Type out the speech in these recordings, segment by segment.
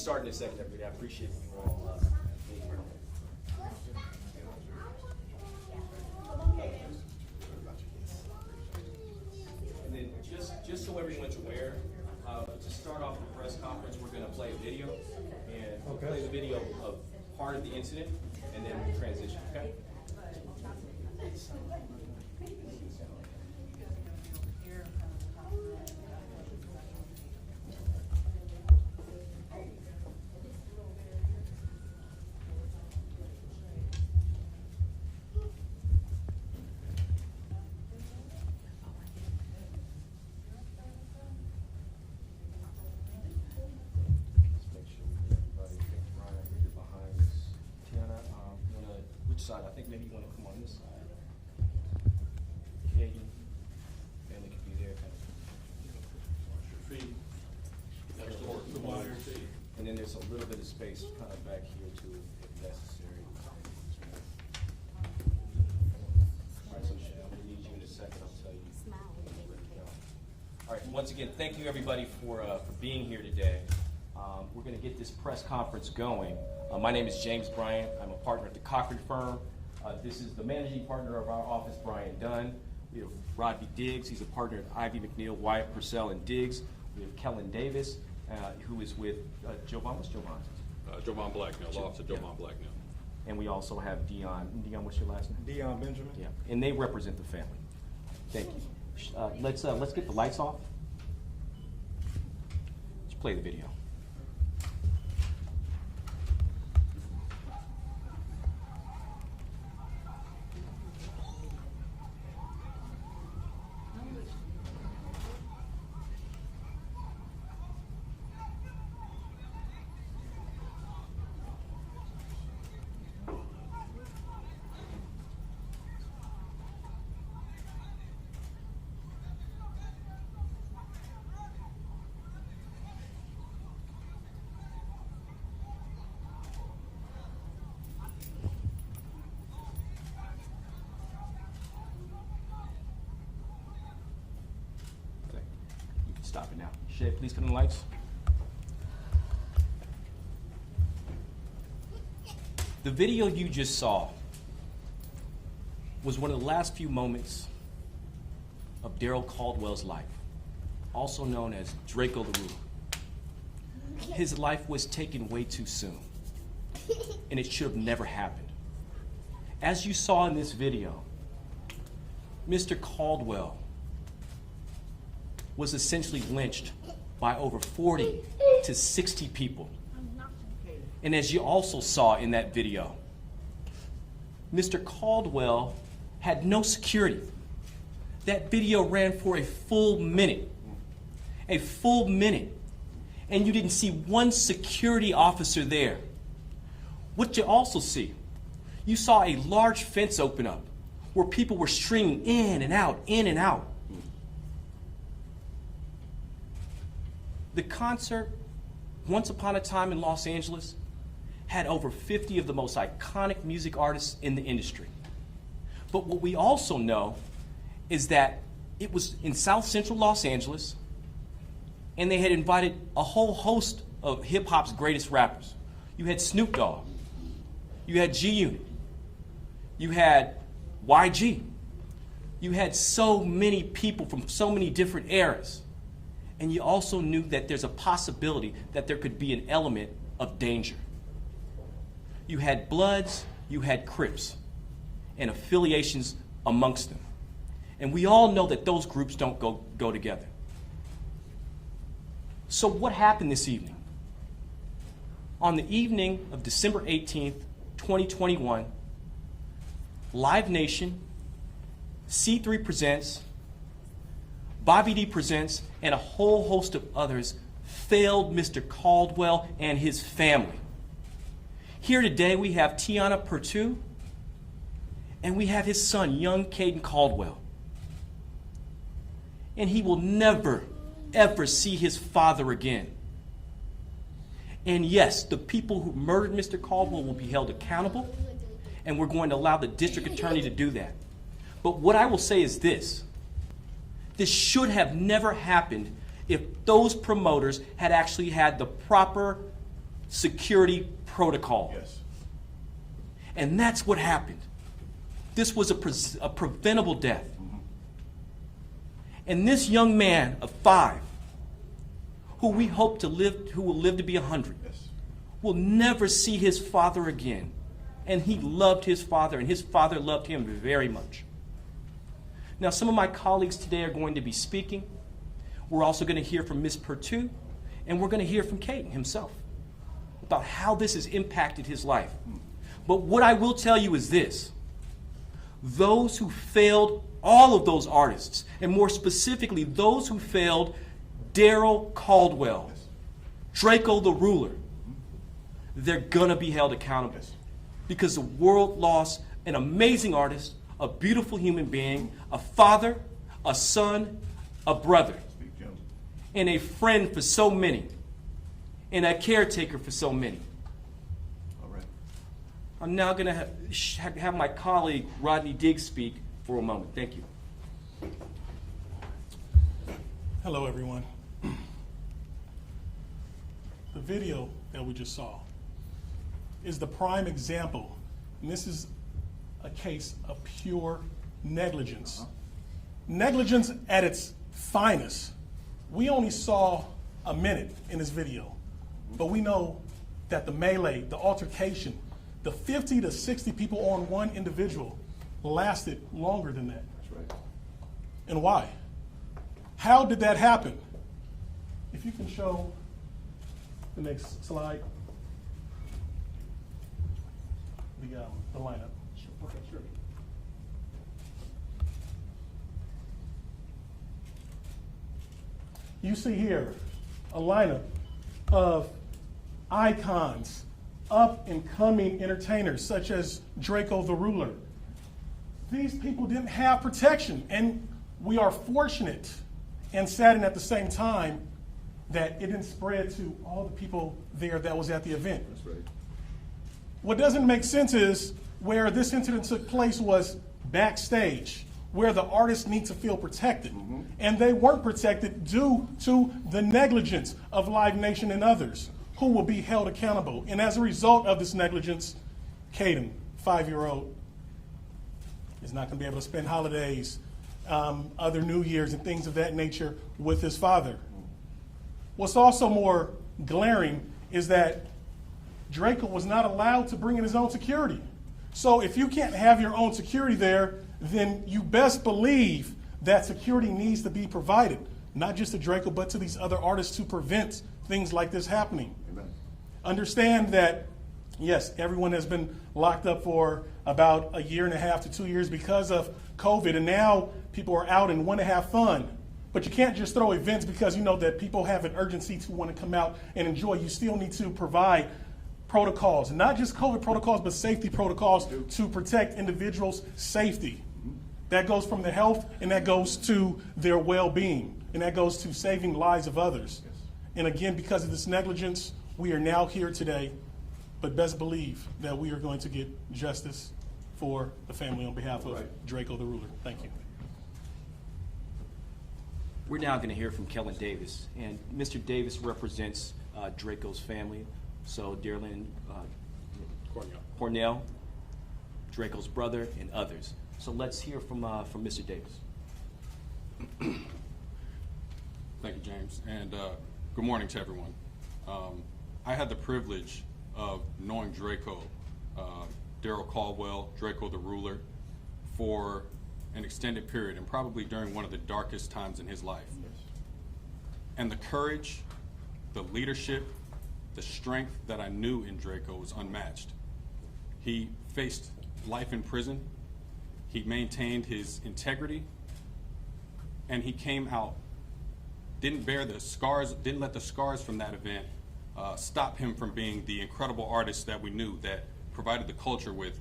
started in a second, everybody. I appreciate you all being here. And then just so everyone's aware, to start off the press conference, we're going to play a video, and we'll play the video of part of the incident, and then we'll transition. Okay. Side. I think maybe you want to come on this side. Kagan, family could be there. And then there's a little bit of space kind of back here too, if necessary. All right, so I'm going to need you in a second. I'll tell you. All right, once again, thank you everybody for being here today. We're going to get this press conference going. My name is James Bryant. I'm a partner at the Cochran firm. This is the managing partner of our office, Brian Dunn. We have Rodney Diggs. He's a partner at Ivy McNeil, Wyatt Purcell, and Diggs. We have Kellen Davis, who is with Jovan. What's Jovan? Jovan Blacknell, law office of Jovan Blacknell. And we also have Dion. Dion, what's your last name? Dion Benjamin. Yeah, and they represent the family. Thank you. Let's get the lights off. Let's play the video. Stop it now. Shay, please come in the lights. The video you just saw was one of the last few moments of Darrell Caldwell's life, also known as Drakeo the Ruler. His life was taken way too soon, and it should have never happened. As you saw in this video, Mr. Caldwell was essentially lynched by over 40 to 60 people. And as you also saw in that video, Mr. Caldwell had no security. That video ran for a full minute. A full minute. And you didn't see one security officer there. What you also see, you saw a large fence open up where people were streaming in and out, in and out. The concert, once upon a time in Los Angeles, had over 50 of the most iconic music artists in the industry. But what we also know is that it was in South Central Los Angeles, and they had invited a whole host of hip-hop's greatest rappers. You had Snoop Dogg, you had G-Unit, you had YG, you had so many people from so many different eras. And you also knew that there's a possibility that there could be an element of danger. You had Bloods, you had Crips, and affiliations amongst them. And we all know that those groups don't go together. So what happened this evening? On the evening of December 18th, 2021, Live Nation, C3 Presents, Bobby D Presents, and a whole host of others failed Mr. Caldwell and his family. Here today we have Tiana Perttu, and we have his son, young Caden Caldwell. And he will never, ever see his father again. And yes, the people who murdered Mr. Caldwell will be held accountable, and we're going to allow the district attorney to do that. But what I will say is this. This should have never happened if those promoters had actually had the proper security protocol. Yes. And that's what happened. This was a preventable death. And this young man of 5, who we hope to live, who will live to be 100, Yes. will never see his father again. And he loved his father, and his father loved him very much. Now, some of my colleagues today are going to be speaking. We're also going to hear from Ms. Pertu, and we're going to hear from Caden himself about how this has impacted his life. But what I will tell you is this. Those who failed all of those artists, and more specifically, those who failed Darrell Caldwell, Drakeo the Ruler, they're gonna be held accountable. Yes. Because the world lost an amazing artist, a beautiful human being, a father, a son, a brother, Speak, Jim. and a friend for so many, and a caretaker for so many. All right. I'm now going to have my colleague Rodney Diggs speak for a moment. Thank you. Hello, everyone. The video that we just saw is the prime example, and this is a case of pure negligence. Negligence at its finest. We only saw a minute in this video, but we know that the melee, the altercation, the 50 to 60 people on one individual lasted longer than that. That's right. And why? How did that happen? If you can show the next slide, the lineup. Okay, sure. You see here a lineup of icons, up and coming entertainers such as Drakeo the Ruler. These people didn't have protection, and we are fortunate and saddened at the same time that it didn't spread to all the people there that was at the event. That's right. What doesn't make sense is where this incident took place was backstage, where the artists need to feel protected. And they weren't protected due to the negligence of Live Nation and others who will be held accountable. And as a result of this negligence, Caden, 5-year-old, is not going to be able to spend holidays, other New Year's and things of that nature with his father. What's also more glaring is that Drakeo was not allowed to bring in his own security. So if you can't have your own security there, then you best believe that security needs to be provided, not just to Drakeo, but to these other artists to prevent things like this happening. Amen. Understand that, yes, everyone has been locked up for about 1.5 to 2 years because of COVID, and now people are out and want to have fun. But you can't just throw events because you know that people have an urgency to want to come out and enjoy. You still need to provide protocols, not just COVID protocols, but safety protocols to protect individuals' safety. That goes from their health, and that goes to their well-being, and that goes to saving lives of others. Yes. And again, because of this negligence, we are now here today, but best believe that we are going to get justice for the family on behalf of Right. Drakeo the Ruler. Thank you. We're now going to hear from Kellen Davis, and Mr. Davis represents Drakeo's family. So Darrell Cornell, Drakeo's brother, and others. So let's hear from Mr. Davis. Thank you, James, and good morning to everyone. I had the privilege of knowing Drakeo, Darrell Caldwell, Drakeo the Ruler, for an extended period, and probably during one of the darkest times in his life. Yes. And the courage, the leadership, the strength that I knew in Drakeo was unmatched. He faced life in prison, he maintained his integrity, and he came out, didn't bear the scars, didn't let the scars from that event stop him from being the incredible artist that we knew, that provided the culture with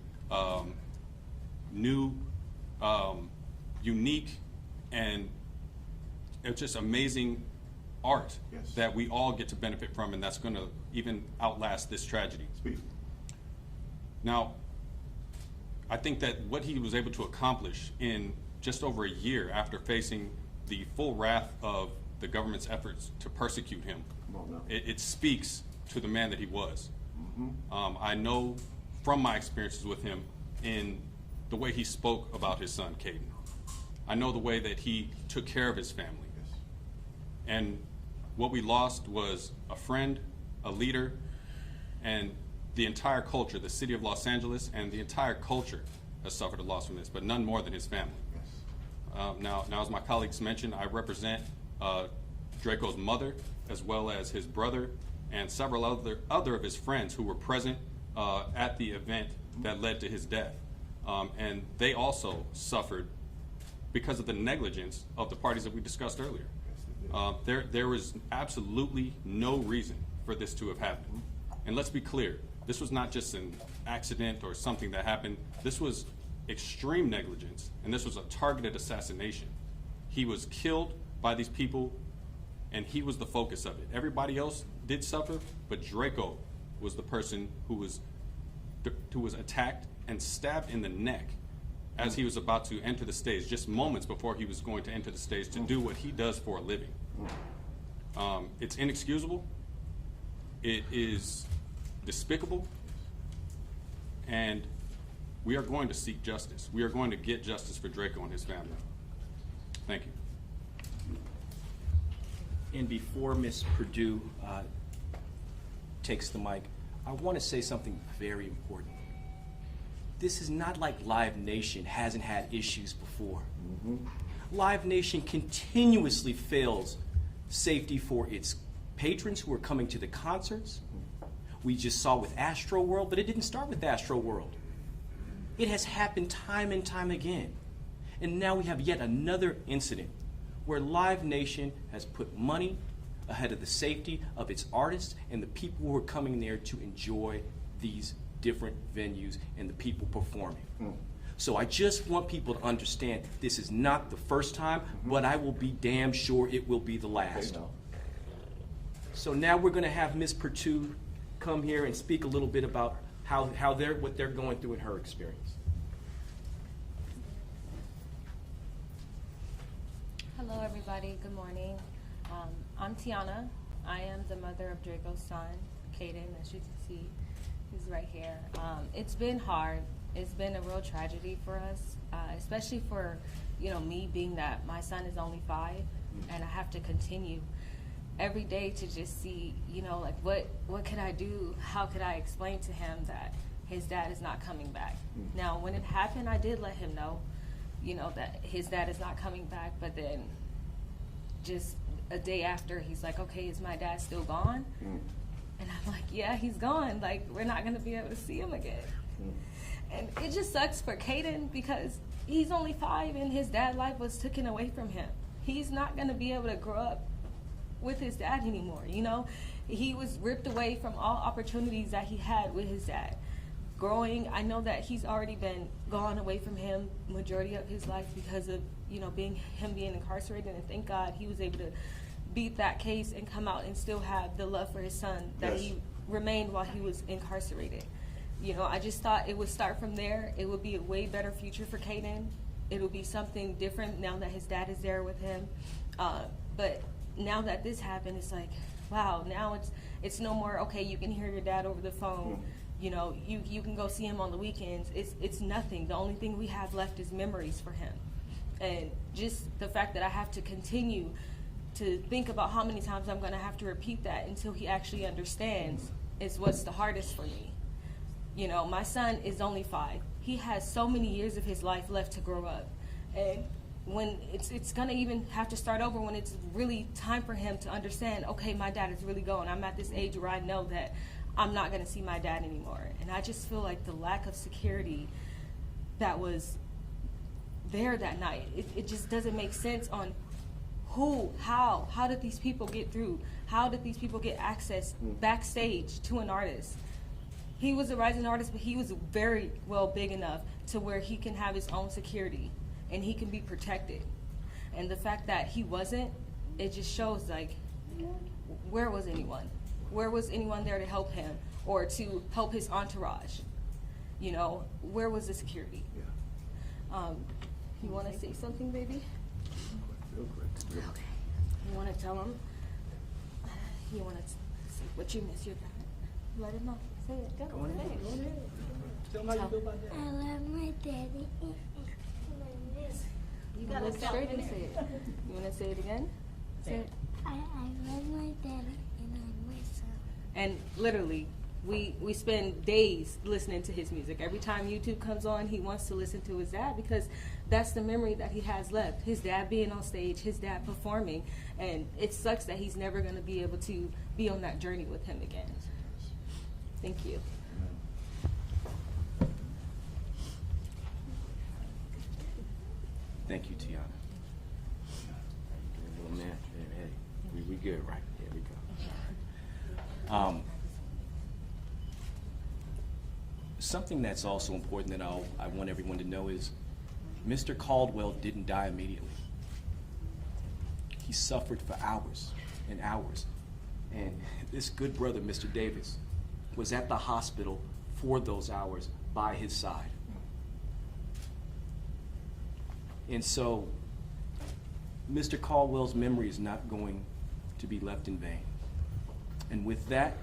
new, unique, and just amazing art. Yes. That we all get to benefit from, and that's going to even outlast this tragedy. Speak. Now, I think that what he was able to accomplish in just over a year after facing the full wrath of the government's efforts to persecute him, Come on now. it speaks to the man that he was. I know from my experiences with him in the way he spoke about his son, Caden. I know the way that he took care of his family. And what we lost was a friend, a leader, and the entire culture, the city of Los Angeles, and the entire culture has suffered a loss from this, but none more than his family. Now, as my colleagues mentioned, I represent Draco's mother, as well as his brother, and several other of his friends who were present at the event that led to his death. And they also suffered because of the negligence of the parties that we discussed earlier. There was absolutely no reason for this to have happened. And let's be clear, this was not just an accident or something that happened. This was extreme negligence, and this was a targeted assassination. He was killed by these people, and he was the focus of it. Everybody else did suffer, but Draco was the person who was attacked and stabbed in the neck as he was about to enter the stage, just moments before he was going to enter the stage to do what he does for a living. It's inexcusable. It is despicable. And we are going to seek justice. We are going to get justice for Draco and his family. Thank you. And before Ms. Perdue takes the mic, I want to say something very important. This is not like Live Nation hasn't had issues before. Live Nation continuously fails safety for its patrons who are coming to the concerts. We just saw with Astro World, but it didn't start with Astro World. It has happened time and time again. And now we have yet another incident where Live Nation has put money ahead of the safety of its artists and the people who are coming there to enjoy these different venues and the people performing. So I just want people to understand this is not the first time, but I will be damn sure it will be the last. Okay, no. So now we're going to have Ms. Perdue come here and speak a little bit about what they're going through in her experience. Hello, everybody. Good morning. I'm Tiana. I am the mother of Draco's son, Caden, as you can see. He's right here. It's been hard. It's been a real tragedy for us, especially for me being that my son is only 5, and I have to continue every day to just see like what could I do? How could I explain to him that his dad is not coming back? Now, when it happened, I did let him know, that his dad is not coming back. But then, just a day after, he's like, "Okay, is my dad still gone?" And I'm like, "Yeah, he's gone. Like, we're not gonna be able to see him again." And it just sucks for Caden because he's only 5 and his dad's life was taken away from him. He's not gonna be able to grow up with his dad anymore. He was ripped away from all opportunities that he had with his dad. Growing, I know that he's already been gone away from him majority of his life because of being incarcerated, and thank God he was able to beat that case and come out and still have the love for his son that Yes. he remained while he was incarcerated. I just thought it would start from there. It would be a way better future for Caden. It would be something different now that his dad is there with him. But now that this happened, it's like, wow, now it's no more, okay, you can hear your dad over the phone. You can go see him on the weekends. It's nothing. The only thing we have left is memories for him. And just the fact that I have to continue to think about how many times I'm going to have to repeat that until he actually understands is what's the hardest for me. My son is only 5. He has so many years of his life left to grow up. And when it's going to even have to start over when it's really time for him to understand, okay, my dad is really gone. I'm at this age where I know that I'm not going to see my dad anymore. And I just feel like the lack of security that was there that night, it just doesn't make sense on how did these people get through? How did these people get access backstage to an artist? He was a rising artist, but he was very well big enough to where he can have his own security and he can be protected. And the fact that he wasn't, it just shows like, where was anyone? Where was anyone there to help him or to help his entourage? Where was the security? You want to say something, baby? Real quick. Okay. You want to tell him? You want to say what you miss your dad? Let him know. Say it. Go. Go ahead. Go ahead. Tell him how you feel about that. I love my daddy. You gotta look straight and say it. You wanna say it again? Say it. I love my daddy and I miss him. And literally, we spend days listening to his music. Every time YouTube comes on, he wants to listen to his dad because that's the memory that he has left. His dad being on stage, his dad performing, and it sucks that he's never going to be able to be on that journey with him again. Thank you. Thank you, Tiana. Little man, hey, we good, right? There we go. Something that's also important that I want everyone to know is Mr. Caldwell didn't die immediately. He suffered for hours and hours. And this good brother, Mr. Davis, was at the hospital for those hours by his side. And so, Mr. Caldwell's memory is not going to be left in vain. And with that,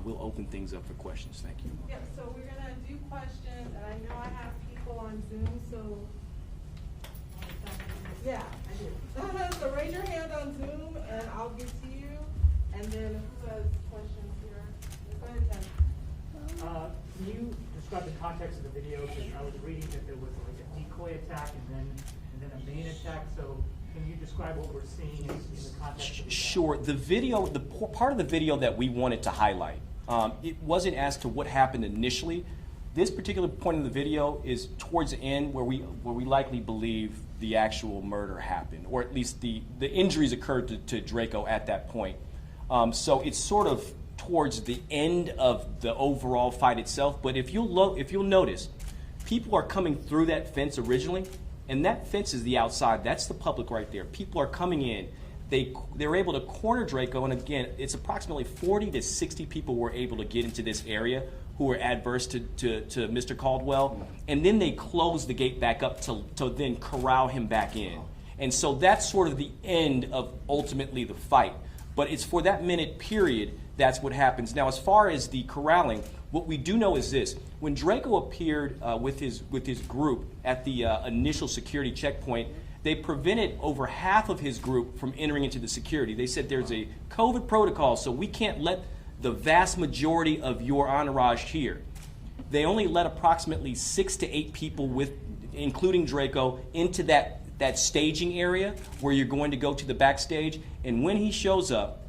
we'll open things up for questions. Thank you. Yeah, so we're gonna do questions, and I know I have people on Zoom, so. Yeah, I do. So raise your hand on Zoom, and I'll get to you, and then who has questions here? Go ahead, Ted. Can you describe the context of the video? Because I was reading that there was like a decoy attack and then a main attack. So can you describe what we're seeing in the context of the Sure. The video, part of the video that we wanted to highlight, it wasn't as to what happened initially. This particular point in the video is towards the end where we likely believe the actual murder happened, or at least the injuries occurred to Drakeo at that point. So it's sort of towards the end of the overall fight itself. But if you'll notice, people are coming through that fence originally, and that fence is the outside. That's the public right there. People are coming in. They're able to corner Drakeo, and again, it's approximately 40 to 60 people were able to get into this area who were adverse to Mr. Caldwell, and then they closed the gate back up to then corral him back in. And so that's sort of the end of ultimately the fight. But it's for that minute period that's what happens. Now, as far as the corralling, what we do know is this. When Drakeo appeared with his group at the initial security checkpoint, they prevented over half of his group from entering into the security. They said there's a COVID protocol, so we can't let the vast majority of your entourage here. They only let approximately 6 to 8 people, including Drakeo, into that staging area where you're going to go to the backstage. And when he shows up,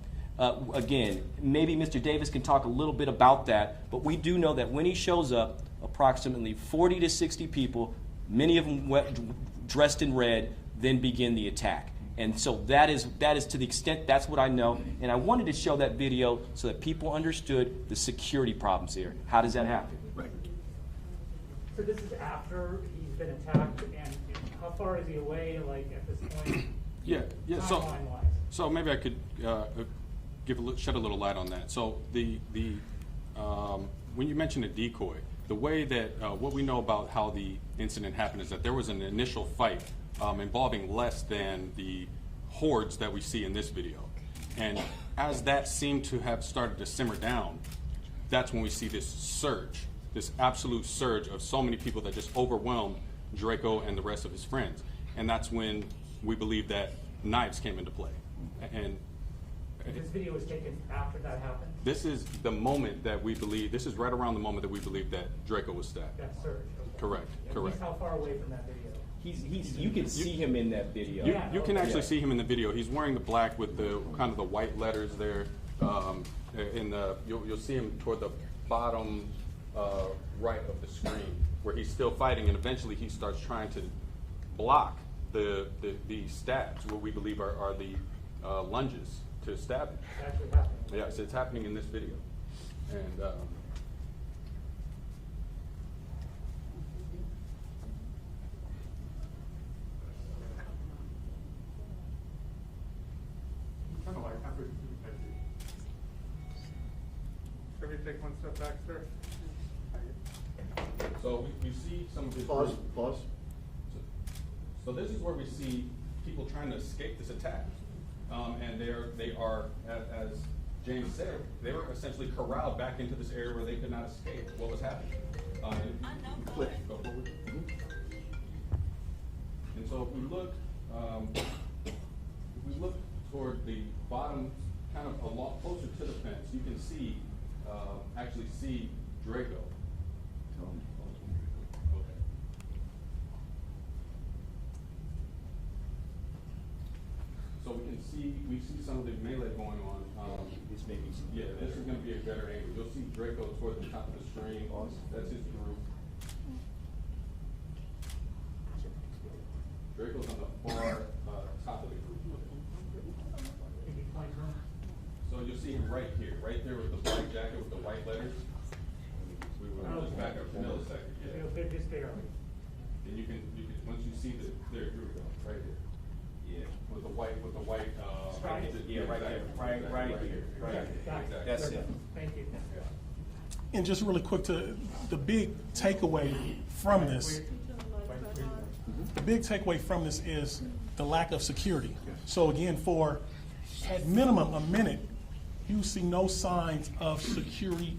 again, maybe Mr. Davis can talk a little bit about that, but we do know that when he shows up, approximately 40 to 60 people, many of them dressed in red, then begin the attack. And so that is to the extent that's what I know. And I wanted to show that video so that people understood the security problems here. How does that happen? Right. So this is after he's been attacked, and how far is he away, like, at this point? Yeah. Timeline-wise? So maybe I could shed a little light on that. So when you mention a decoy, the way that what we know about how the incident happened is that there was an initial fight involving less than the hordes that we see in this video. And as that seemed to have started to simmer down, that's when we see this surge, this absolute surge of so many people that just overwhelmed Drakeo and the rest of his friends. And that's when we believe that knives came into play. And This video was taken after that happened? this is the moment that we believe, this is right around the moment that we believe that Drakeo was stabbed. That surge? Okay. Correct, And correct. he's how far away from that video? You can see him in that video. You can actually see him in the video. He's wearing the black with the kind of the white letters there. You'll see him toward the bottom right of the screen, where he's still fighting, and eventually he starts trying to block the stabs, what we believe are the lunges to stab him. It's actually happening? Yes, it's happening in this video. And Kind of like maybe take one step back, sir. so we see some of his Pause, group. pause. So this is where we see people trying to escape this attack, and they are, as James said, they were essentially corralled back into this area where they could not escape what was happening. Go forward. And so if we look toward the bottom, kind of a lot closer to the fence, you can see, actually see Draco. Okay. So we see some of the melee going on. This may be. Yeah, this is going to be a better angle. You'll see Draco toward the top of the stream. That's his group. Draco's on the far top of the group. Can you point to him? So you'll see him right here, right there with the black jacket with the white letters. We will just back up for a millisecond. Yeah. They're just barely. And you can once you see there we go, right here. Yeah. With the white Stripe? Yeah, right here. Right here. Right here. Got it. That's it. Thank you. And just really quick, to the big takeaway from this, the big takeaway from this is the lack of security. So again, for at minimum a minute, you see no signs of security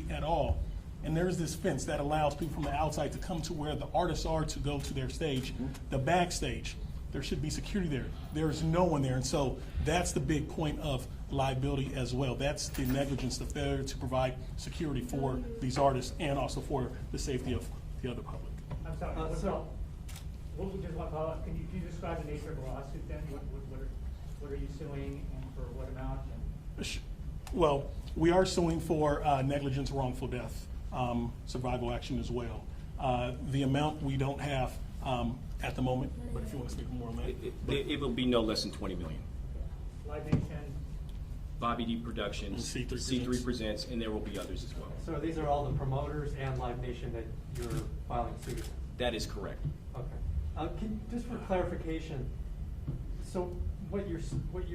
at all. And there's this fence that allows people from the outside to come to where the artists are to go to their stage. The backstage, there should be security there. There is no one there. And so that's the big point of liability as well. That's the negligence, the failure to provide security for these artists and also for the safety of the other public. I'm sorry, what would just want to follow up, can you describe the nature of the lawsuit then? What are you suing and for what amount? Well, we are suing for negligence, wrongful death, survival action as well. The amount we don't have at the moment, but if you want to speak more on that. It will be no less than 20 million. Live Nation, Bobby D Productions, C3 Presents, and there will be others as well. So these are all the promoters and Live Nation that you're filing suit against? That is correct. Okay. Just for clarification, so what you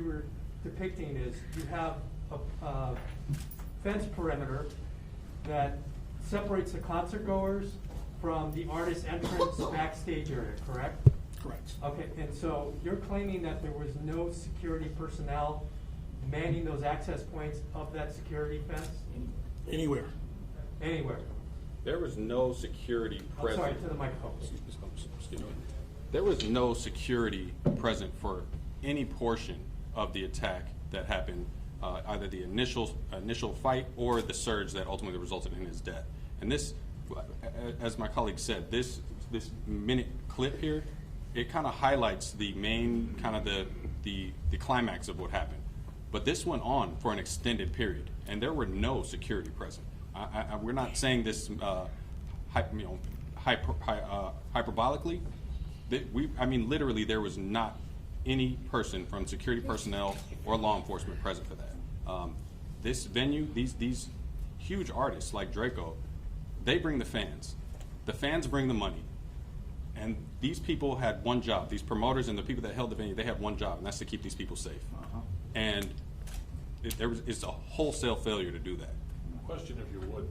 were depicting is you have a fence perimeter that separates the concert goers from the artist's entrance backstage area, correct? Correct. Okay, and so you're claiming that there was no security personnel manning those access points of that security fence? Anywhere. Anywhere? There was no security I'm present. sorry, to the microphone. Excuse me. There was no security present for any portion of the attack that happened, either the initial fight or the surge that ultimately resulted in his death. And this, as my colleague said, this minute clip here, it kind of highlights the main kind of the climax of what happened. But this went on for an extended period, and there were no security present. We're not saying this hyperbolically. I mean, literally, there was not any person from security personnel or law enforcement present for that. This venue, these huge artists like Draco, they bring the fans. The fans bring the money. And these people had one job. These promoters and the people that held the venue, they had one job, and that's to keep these people safe. And it's a wholesale failure to do that. Question, if you would,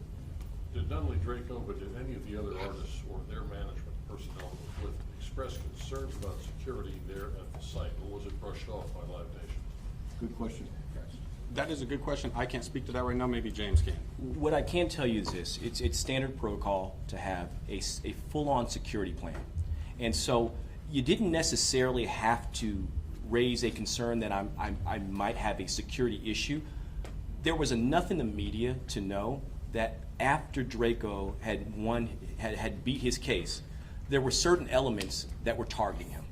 did not only Draco, but did any of the other artists or their management personnel with express concerns about security there at the site, or was it brushed off by Live Nation? Good question. That is a good question. I can't speak to that right now. Maybe James can. What I can tell you is this: it's standard protocol to have a full-on security plan, and so you didn't necessarily have to raise a concern that I might have a security issue. There was enough in the media to know that after Draco had beat his case, there were certain elements that were targeting him.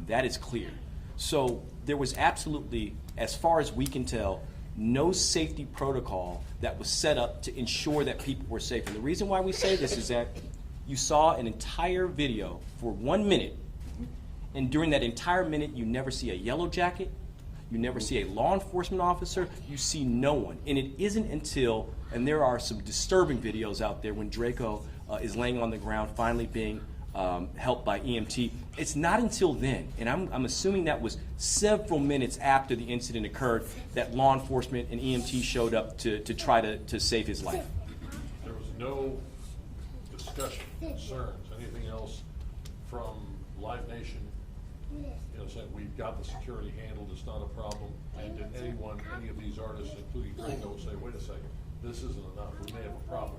That is clear. So there was absolutely, as far as we can tell, no safety protocol that was set up to ensure that people were safe. And the reason why we say this is that you saw an entire video for 1 minute, and during that entire minute, you never see a yellow jacket, you never see a law enforcement officer, you see no one. And it isn't until, and there are some disturbing videos out there when Draco is laying on the ground, finally being helped by EMT. It's not until then, and I'm assuming that was several minutes after the incident occurred, that law enforcement and EMT showed up to try to save his life. There was no discussion, concerns, anything else from Live Nation You know, saying we've got the security handled, it's not a problem, and did any of these artists, including Draco, say, wait a second, this isn't enough, we may have a problem?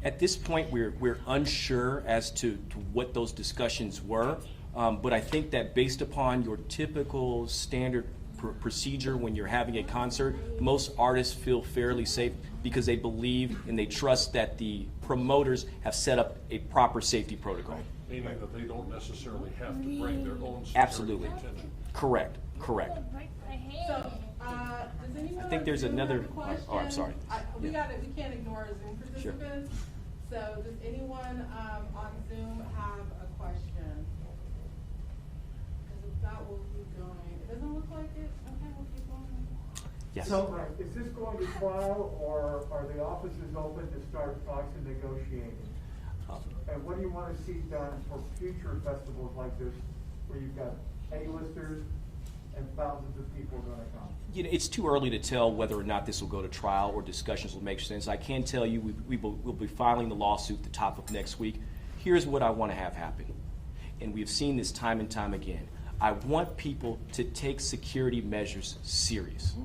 At this point, we're unsure as to what those discussions were, but I think that based upon your typical standard procedure when you're having a concert, most artists feel fairly safe because they believe and they trust that the promoters have set up a proper safety protocol. Meaning that they don't necessarily have to bring their own security Absolutely. contingent. Correct. So, does anyone? I think there's on Zoom another- have a question? oh, I'm sorry. We can't ignore our Zoom Sure. participants. So does anyone, on Zoom have a question? Because if not, we'll keep going. It doesn't look like it. Okay, we'll keep going. Yes. So- Right, is this going to trial, or are the offices open to start talks and negotiating? And what do you want to see done for future festivals like this, where you've got A-listers and thousands of people going to come? You know, it's too early to tell whether or not this will go to trial or discussions will make sense. I can tell you we'll be filing the lawsuit the top of next week. Here's what I want to have happen, and we've seen this time and time again. I want people to take security measures serious.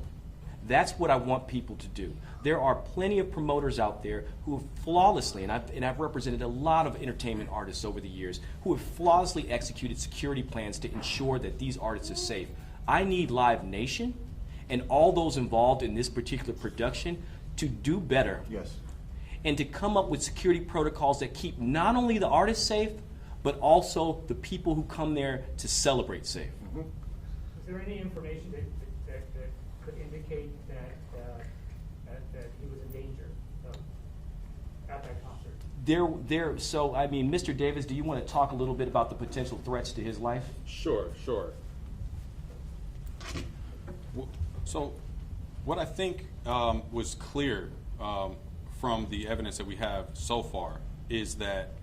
That's what I want people to do. There are plenty of promoters out there who have flawlessly, and I've represented a lot of entertainment artists over the years, who have flawlessly executed security plans to ensure that these artists are safe. I need Live Nation and all those involved in this particular production to do better. Yes. And to come up with security protocols that keep not only the artists safe, but also the people who come there to celebrate safe. Is there any information that could indicate that he was in danger at that concert? So, I mean, Mr. Davis, do you want to talk a little bit about the potential threats to his life? Sure. So, what I think was clear from the evidence that we have so far is that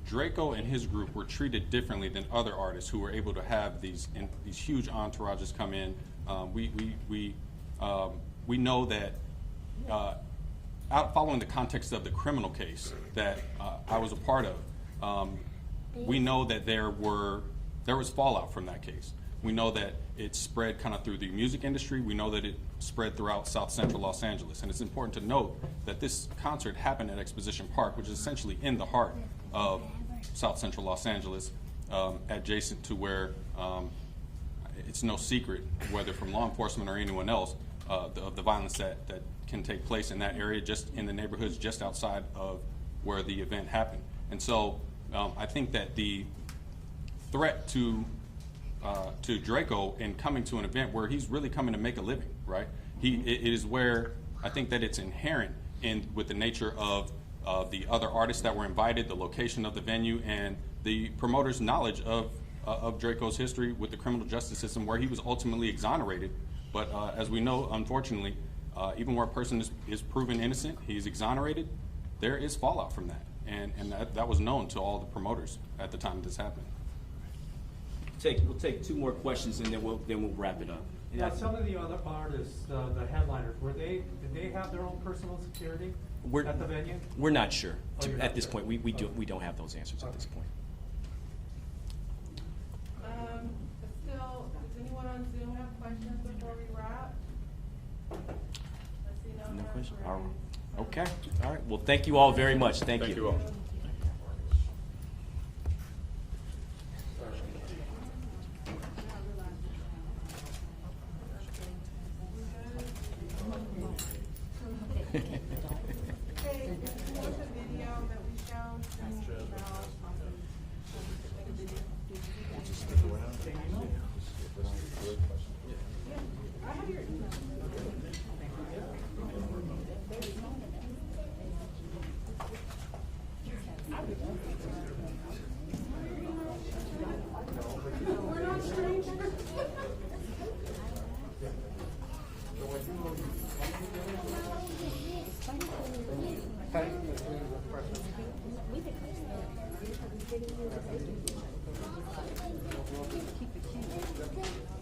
Draco and his group were treated differently than other artists who were able to have these huge entourages come in. We know that following the context of the criminal case that I was a part of, we know that there was fallout from that case. We know that it spread kind of through the music industry. We know that it spread throughout South Central Los Angeles. And it's important to note that this concert happened at Exposition Park, which is essentially in the heart of South Central Los Angeles, adjacent to where it's no secret, whether from law enforcement or anyone else, of the violence that can take place in that area, just in the neighborhoods just outside of where the event happened. And so I think that the threat to Draco in coming to an event where he's really coming to make a living, right? It is where I think that it's inherent with the nature of the other artists that were invited, the location of the venue, and the promoter's knowledge of Draco's history with the criminal justice system, where he was ultimately exonerated. But as we know, unfortunately, even where a person is proven innocent, he's exonerated, there is fallout from that. And that was known to all the promoters at the time this happened. We'll take two more questions and then we'll wrap it up. Now, some of the other artists, the headliners, did they have their own personal security at the venue? We're not sure. Oh, you're At not this sure. point, we don't have those answers at this point. Still, does anyone on Zoom have questions before we wrap? I see no hands questions? raised. All right. Okay. All right. Well, thank you all very much. Thank you. Thank you all. Okay, if you want the video that we showed, send me an email. Make a video. I have your email. We're not strangers. Keep the key.